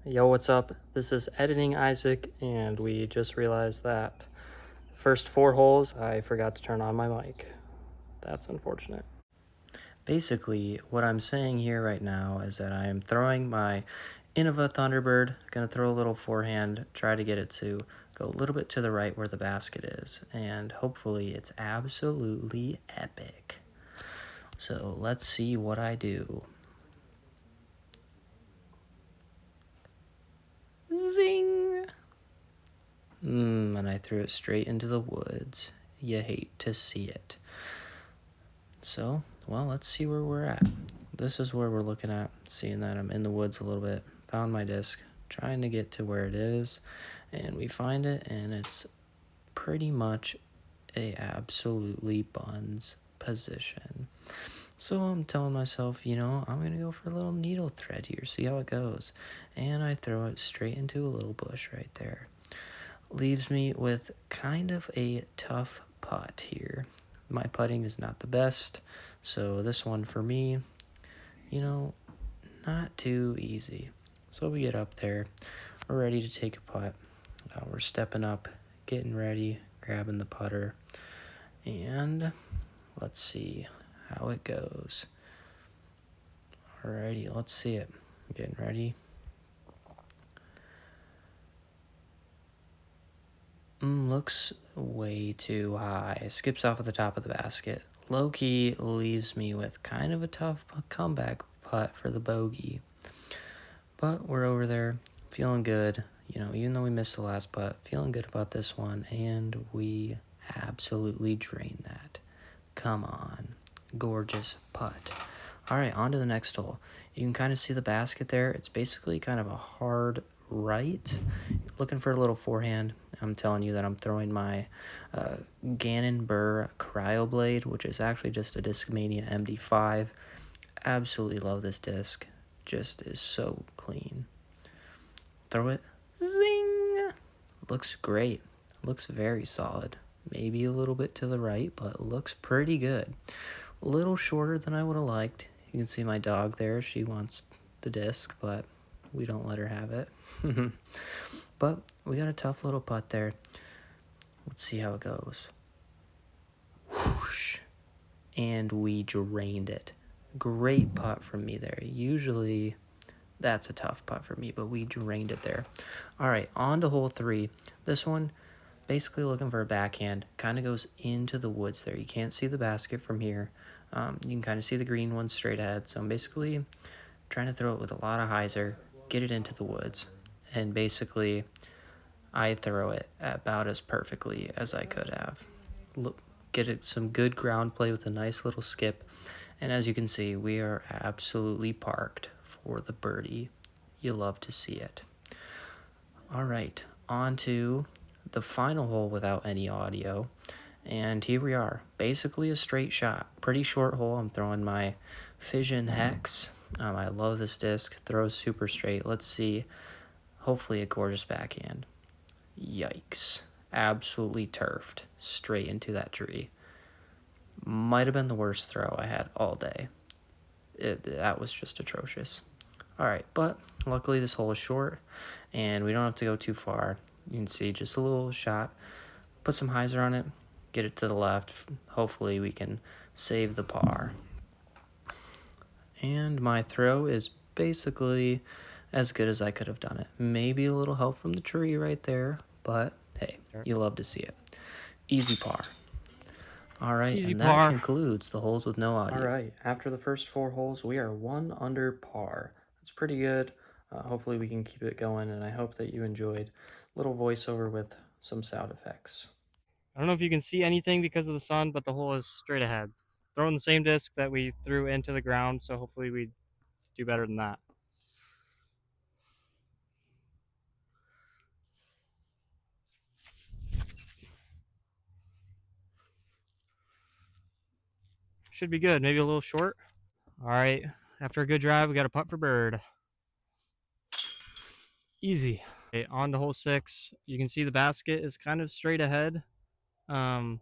Yo, what's up? This is Editing Isaac, and we just realized that first 4 holes, I forgot to turn on my mic. That's unfortunate. Basically, what I'm saying here right now is that I am throwing my Innova Thunderbird, gonna throw a little forehand, try to get it to go a little bit to the right where the basket is, and hopefully it's absolutely epic. So let's see what I do. Zing! And I threw it straight into the woods. You hate to see it. So, well, let's see where we're at. This is where we're looking at, seeing that I'm in the woods a little bit. Found my disc, trying to get to where it is, and we find it, and it's pretty much a absolutely buns position. So I'm telling myself, I'm going to go for a little needle thread here, see how it goes. And I throw it straight into a little bush right there. Leaves me with kind of a tough putt here. My putting is not the best, so this one for me, not too easy. So we get up there, we're ready to take a putt. We're stepping up, getting ready, grabbing the putter, and let's see how it goes. Alrighty, let's see it. Getting ready. Looks way too high. Skips off at the top of the basket. Low-key leaves me with kind of a tough comeback putt for the bogey. But we're over there, feeling good. Even though we missed the last putt, feeling good about this one, and we absolutely drained that. Come on. Gorgeous putt. All right, on to the next hole. You can kind of see the basket there. It's basically kind of a hard right. Looking for a little forehand. I'm telling you that I'm throwing my Gannon Burr Cryoblade, which is actually just a Discmania MD5. Absolutely love this disc. Just is so clean. Throw it. Zing! Looks great. Looks very solid. Maybe a little bit to the right, but looks pretty good. A little shorter than I would have liked. You can see my dog there. She wants the disc, but we don't let her have it. But we got a tough little putt there. Let's see how it goes. Whoosh. And we drained it. Great putt from me there. Usually that's a tough putt for me, but we drained it there. All right, on to hole 3. This one, basically looking for a backhand, kind of goes into the woods there. You can't see the basket from here. You can kind of see the green one straight ahead. So I'm basically trying to throw it with a lot of hyzer, get it into the woods, and basically I throw it about as perfectly as I could have. Get it some good ground play with a nice little skip, and as you can see, we are absolutely parked for the birdie. You love to see it. All right, on to the final hole without any audio, and here we are. Basically a straight shot. Pretty short hole. I'm throwing my Fission Hex. I love this disc. Throws super straight. Let's see. Hopefully a gorgeous backhand. Yikes. Absolutely turfed straight into that tree. Might have been the worst throw I had all day. That was just atrocious. All right, but luckily this hole is short, and we don't have to go too far. You can see just a little shot. Put some hyzer on it, get it to the left. Hopefully we can save the par. And my throw is basically as good as I could have done it. Maybe a little help from the tree right there, but hey, you love to see it. Easy par. All right, Easy and par. that concludes the holes with no audio. All right, after the first 4 holes, we are 1 under par. That's pretty good. Hopefully we can keep it going, and I hope that you enjoyed a little voiceover with some sound effects. I don't know if you can see anything because of the sun, but the hole is straight ahead. Throwing the same disc that we threw into the ground, so hopefully we do better than that. Should be good. Maybe a little short. All right. After a good drive, we got a putt for bird. Easy. Okay, on to hole 6. You can see the basket is kind of straight ahead. And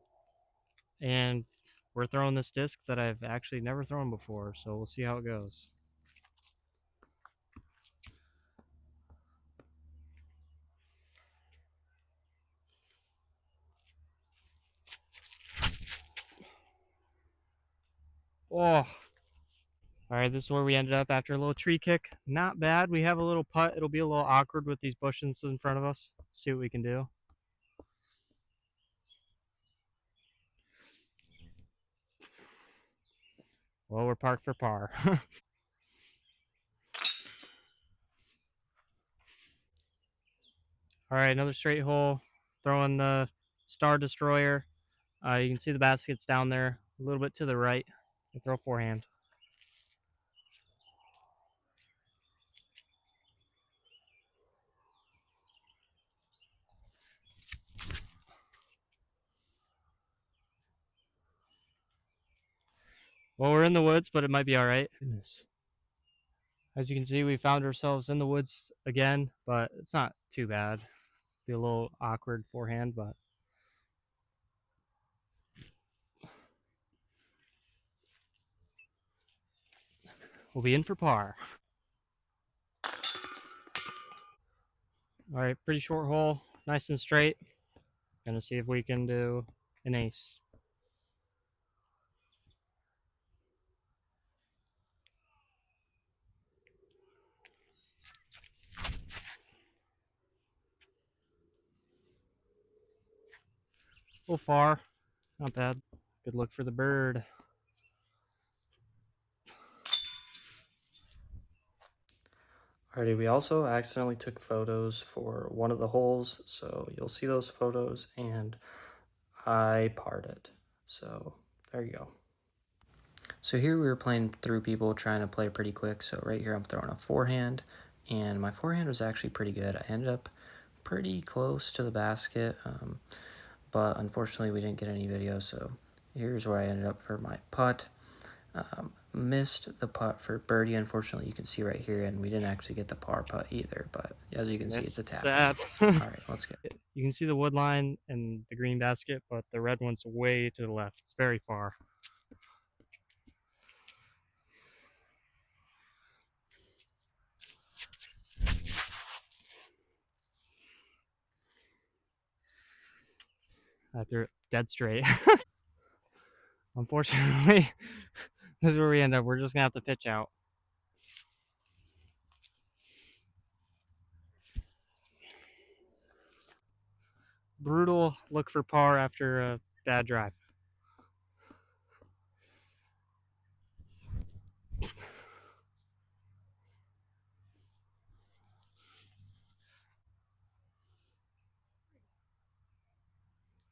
we're throwing this disc that I've actually never thrown before, so we'll see how it goes. Oh, all right, this is where we ended up after a little tree kick. Not bad. We have a little putt. It'll be a little awkward with these bushes in front of us. See what we can do. Well, we're parked for par. All right, another straight hole. Throwing the Star Destroyer. You can see the baskets down there a little bit to the right. We throw forehand. Well, we're in the woods, but it might be all right. Goodness. As you can see, we found ourselves in the woods again, but it's not too bad. Be a little awkward forehand, but we'll be in for par. All right, pretty short hole, nice and straight. Gonna see if we can do an ace. A little far, not bad. Good look for the bird. Alrighty, we also accidentally took photos for one of the holes, so you'll see those photos, and I parred it. So there you go. So here we were playing through people trying to play pretty quick. So right here I'm throwing a forehand, and my forehand was actually pretty good. I ended up pretty close to the basket, but unfortunately we didn't get any video. So here's where I ended up for my putt. Missed the putt for birdie, unfortunately. You can see right here, and we didn't actually get the par putt either, but as you can see, it's a tap. Sad. All right, let's get it. You can see the wood line and the green basket, but the red one's way to the left. It's very far. I threw it dead straight. Unfortunately, this is where we end up. We're just gonna have to pitch out. Brutal look for par after a bad drive.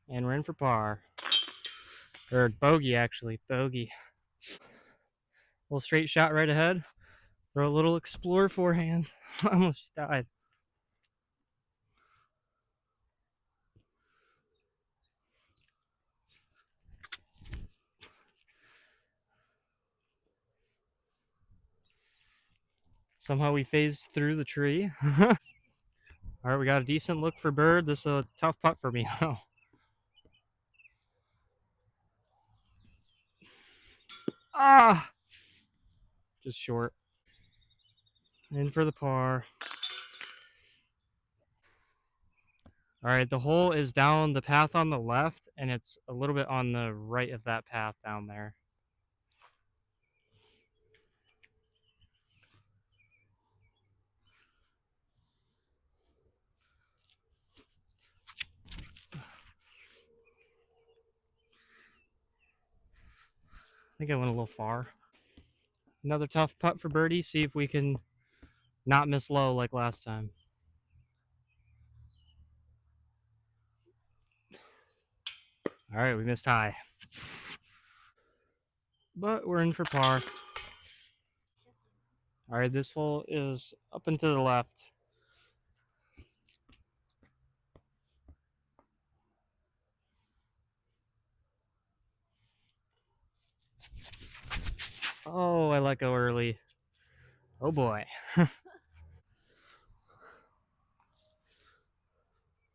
And we're in for par. Or bogey, actually. Bogey. Little straight shot right ahead. Throw a little explore forehand. Almost died. Somehow we phased through the tree. All right, we got a decent look for bird. This is a tough putt for me. Ah, just short. In for the par. All right, the hole is down the path on the left, and it's a little bit on the right of that path down there. I think I went a little far. Another tough putt for birdie. See if we can not miss low like last time. All right, we missed high. But we're in for par. All right, this hole is up and to the left. Oh, I let go early. Oh boy.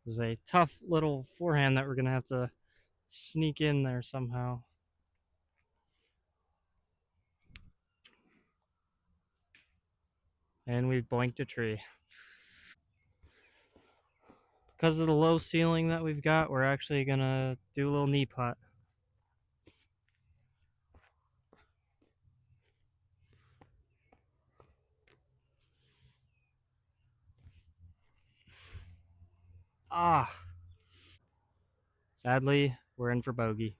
There's a tough little forehand that we're going to have to sneak in there somehow. And we blanked a tree. Because of the low ceiling that we've got, we're actually going to do a little knee putt. Ah, sadly, we're in for bogey.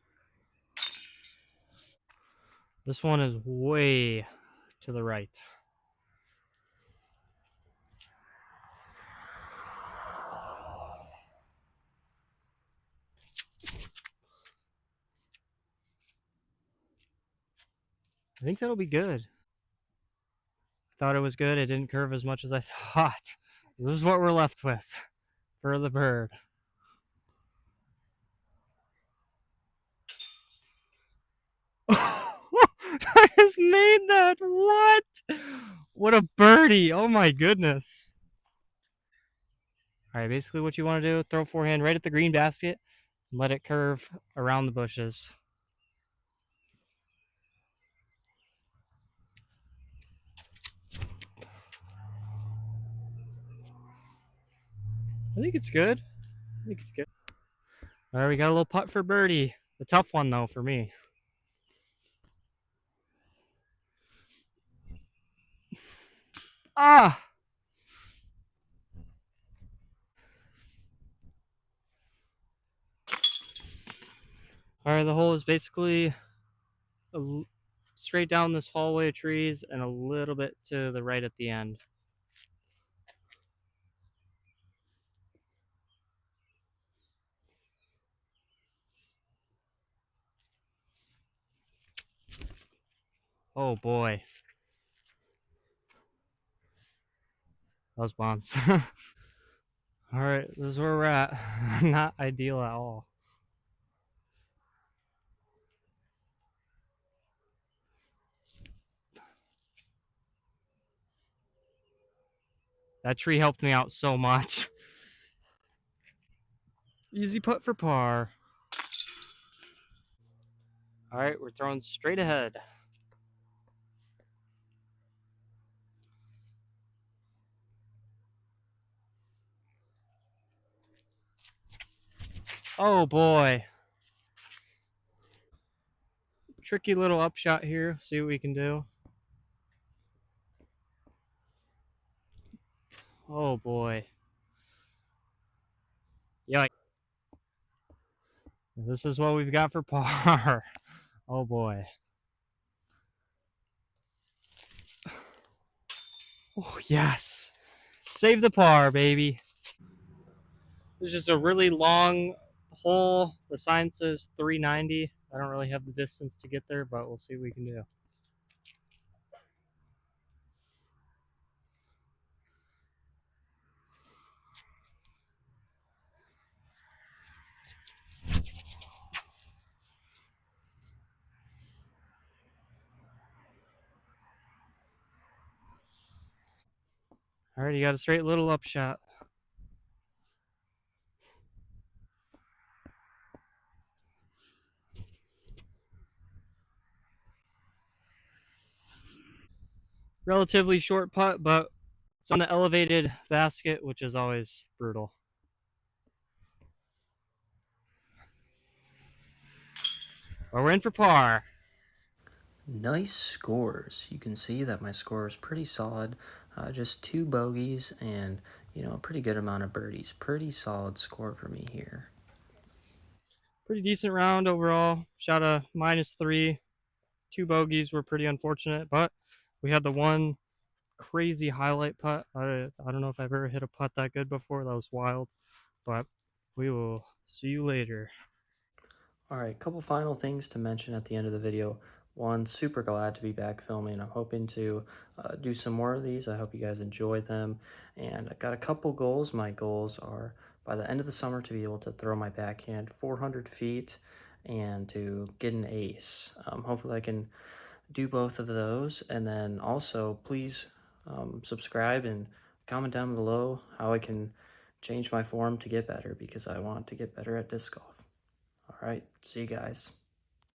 This one is way to the right. I think that'll be good. Thought it was good. It didn't curve as much as I thought. This is what we're left with for the bird. I just made that. What? What a birdie. Oh my goodness. All right, basically what you want to do, throw forehand right at the green basket and let it curve around the bushes. I think it's good. I think it's good. All right, we got a little putt for birdie. The tough one though for me. Ah! All right, the hole is basically straight down this hallway of trees and a little bit to the right at the end. Oh boy. Those bonds. All right, this is where we're at. Not ideal at all. That tree helped me out so much. Easy putt for par. All right, we're throwing straight ahead. Oh boy. Tricky little upshot here. See what we can do. Oh boy. Yikes. This is what we've got for par. Oh boy. Oh yes. Save the par, baby. This is just a really long hole. The sign says 390. I don't really have the distance to get there, but we'll see what we can do. All right, you got a straight little upshot. Relatively short putt, but it's on the elevated basket, which is always brutal. But we're in for par. Nice scores. You can see that my score is pretty solid. Just 2 bogeys and, a pretty good amount of birdies. Pretty solid score for me here. Pretty decent round overall. Shot a -3. 2 bogeys were pretty unfortunate, but we had the one crazy highlight putt. I don't know if I've ever hit a putt that good before. That was wild. But we will see you later. Alright, a couple final things to mention at the end of the video. One, super glad to be back filming. I'm hoping to do some more of these. I hope you guys enjoy them. And I got a couple goals. My goals are by the end of the summer to be able to throw my backhand 400 feet and to get an ace. Hopefully I can do both of those. And then also, please subscribe and comment down below how I can change my form to get better, because I want to get better at disc golf. All right, see you guys.